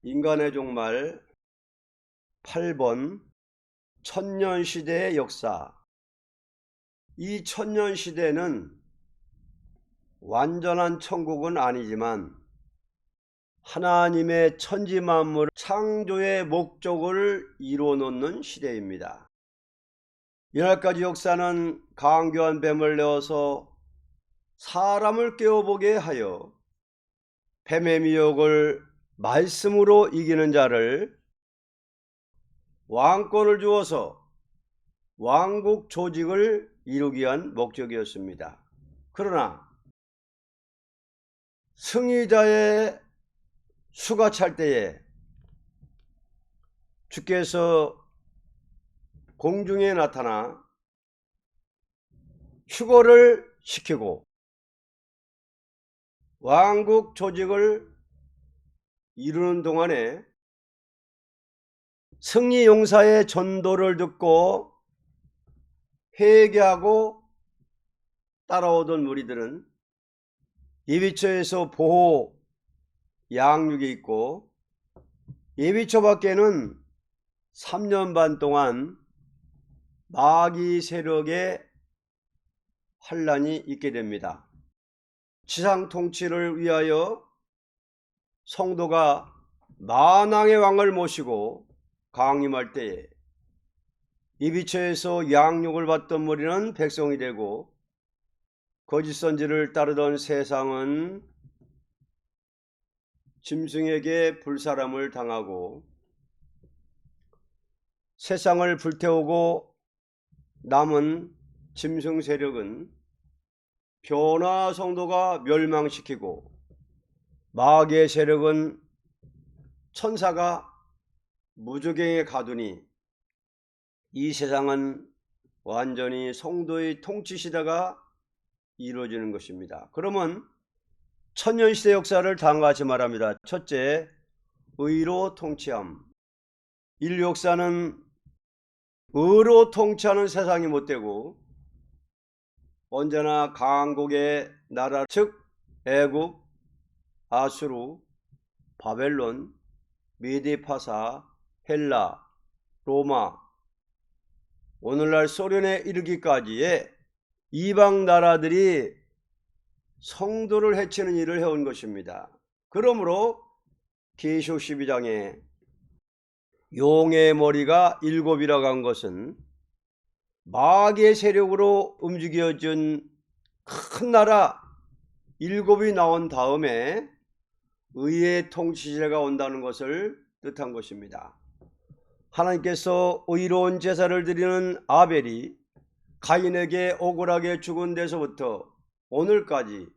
인간의 종말 8번 천년시대의 역사. 이 천년시대는 완전한 천국은 아니지만 하나님의 천지만물 창조의 목적을 이루어놓는 시대입니다. 이날까지 역사는 강교한 뱀을 내어서 사람을 깨워보게 하여 뱀의 미혹을 말씀으로 이기는 자를 왕권을 주어서 왕국 조직을 이루기 위한 목적이었습니다. 그러나 승리자의 수가 찰 때에 주께서 공중에 나타나 휴거를 시키고 왕국 조직을 이루는 동안에 승리 용사의 전도를 듣고 회개하고 따라오던 무리들은 예비처에서 보호 양육이 있고 예비처 밖에는 3년 반 동안 마귀 세력의 환란이 있게 됩니다. 지상 통치를 위하여 성도가 만왕의 왕을 모시고 강림할 때에 예비처에서 양육을 받던 무리는 백성이 되고 거짓 선지를 따르던 세상은 짐승에게 불사람을 당하고 세상을 불태우고 남은 짐승 세력은 변화 성도가 멸망시키고 마귀의 세력은 천사가 무저갱에 가두니 이 세상은 완전히 성도의 통치 시대가 이루어지는 것입니다. 그러면 천년시대 역사를 다음과 같이 말합니다. 첫째, 의로 통치함. 인류 역사는 의로 통치하는 세상이 못되고 언제나 강국의 나라, 즉 애굽, 아수르, 바벨론, 메디파사, 헬라, 로마, 오늘날 소련에 이르기까지의 이방 나라들이 성도를 해치는 일을 해온 것입니다. 그러므로 계시록 12장에 용의 머리가 7이라고 한 것은 마귀의 세력으로 움직여진 큰 나라 7이 나온 다음에 의의 통치제가 온다는 것을 뜻한 것입니다. 하나님께서 의로운 제사를 드리는 아벨이 가인에게 억울하게 죽은 데서부터 오늘까지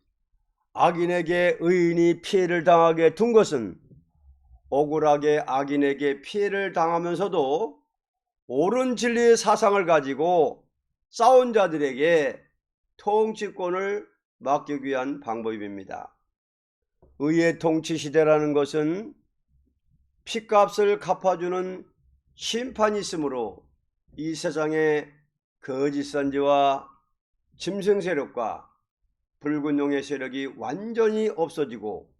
악인에게 의인이 피해를 당하게 둔 것은 억울하게 악인에게 피해를 당하면서도 옳은 진리의 사상을 가지고 싸운 자들에게 통치권을 맡기기 위한 방법입니다. 의의 통치 시대라는 것은 핏값을 갚아주는 심판이 있으므로 이 세상에 거짓 선지와 짐승 세력과 붉은 용의 세력이 완전히 없어지고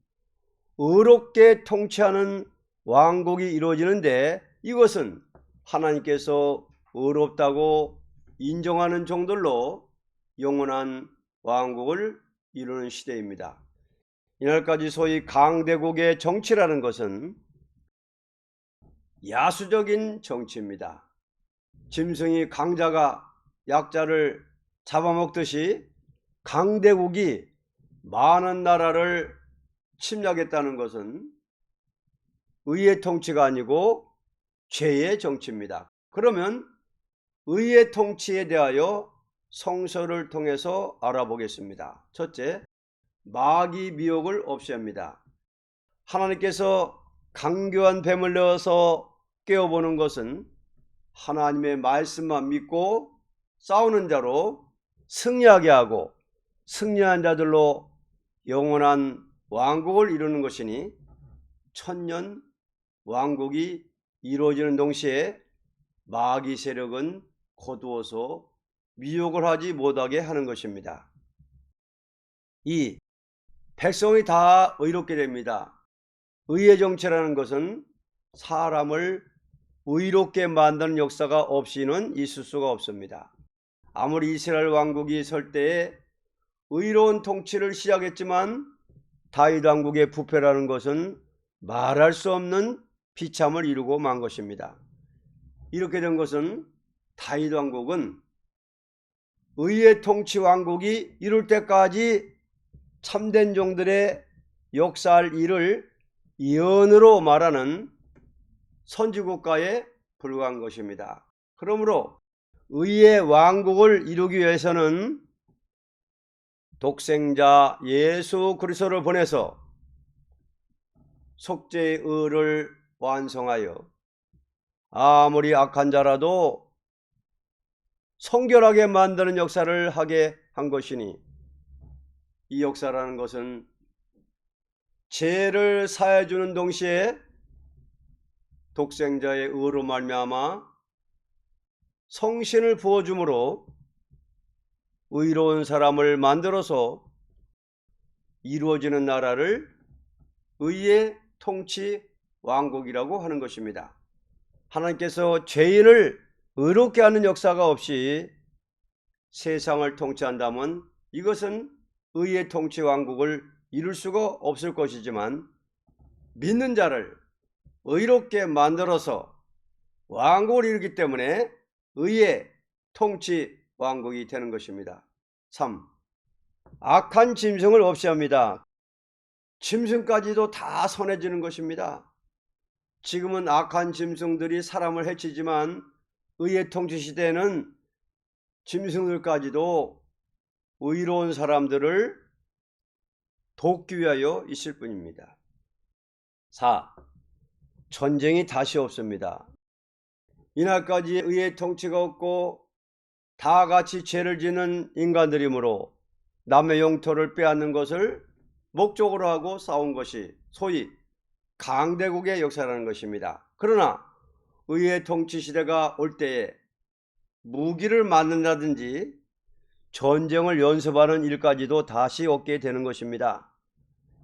의롭게 통치하는 왕국이 이루어지는데 이것은 하나님께서 의롭다고 인정하는 종들로 영원한 왕국을 이루는 시대입니다. 이날까지 소위 강대국의 정치라는 것은 야수적인 정치입니다. 짐승이 강자가 약자를 잡아먹듯이 강대국이 많은 나라를 침략했다는 것은 의의 통치가 아니고 죄의 정치입니다. 그러면 의의 통치에 대하여 성서를 통해서 알아보겠습니다. 첫째, 마귀 미혹을 없애합니다. 하나님께서 강교한 뱀을 내어서 깨워보는 것은 하나님의 말씀만 믿고 싸우는 자로 승리하게 하고 승리한 자들로 영원한 왕국을 이루는 것이니 천년 왕국이 이루어지는 동시에 마귀 세력은 거두어서 미혹을 하지 못하게 하는 것입니다. 2. 백성이 다 의롭게 됩니다. 의의 정치라는 것은 사람을 의롭게 만드는 역사가 없이는 있을 수가 없습니다. 아무리 이스라엘 왕국이 설 때에 의로운 통치를 시작했지만 다윗 왕국의 부패라는 것은 말할 수 없는 비참을 이루고 만 것입니다. 이렇게 된 것은 다윗 왕국은 의의 통치 왕국이 이룰 때까지 참된 종들의 역사할 일을 예언으로 말하는 선지국가에 불과한 것입니다. 그러므로 의의 왕국을 이루기 위해서는 독생자 예수 그리스도를 보내서 속죄의 의를 완성하여 아무리 악한 자라도 성결하게 만드는 역사를 하게 한 것이니, 이 역사라는 것은 죄를 사해 주는 동시에 독생자의 의로 말미암아 성신을 부어 주므로 의로운 사람을 만들어서 이루어지는 나라를 의의 통치 왕국이라고 하는 것입니다. 하나님께서 죄인을 의롭게 하는 역사가 없이 세상을 통치한다면 이것은 의의 통치 왕국을 이룰 수가 없을 것이지만, 믿는 자를 의롭게 만들어서 왕국을 이루기 때문에 의의 통치 왕국이 되는 것입니다. 3. 악한 짐승을 없이 합니다. 짐승까지도 다 선해지는 것입니다. 지금은 악한 짐승들이 사람을 해치지만 의의 통치 시대에는 짐승들까지도 의로운 사람들을 돕기 위하여 있을 뿐입니다. 4. 전쟁이 다시 없습니다. 이날까지 의의 통치가 없고 다 같이 죄를 짓는 인간들이므로 남의 영토를 빼앗는 것을 목적으로 하고 싸운 것이 소위 강대국의 역사라는 것입니다. 그러나 의의 통치 시대가 올 때에 무기를 만든다든지 전쟁을 연습하는 일까지도 다시 없게 되는 것입니다.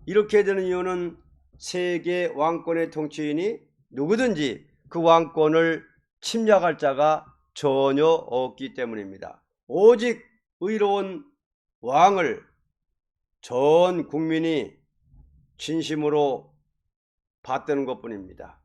이렇게 되는 이유는 세계 왕권의 통치인이 누구든지 그 왕권을 침략할 자가 전혀 없기 때문입니다. 오직 의로운 왕을 전 국민이 진심으로 받드는 것뿐입니다.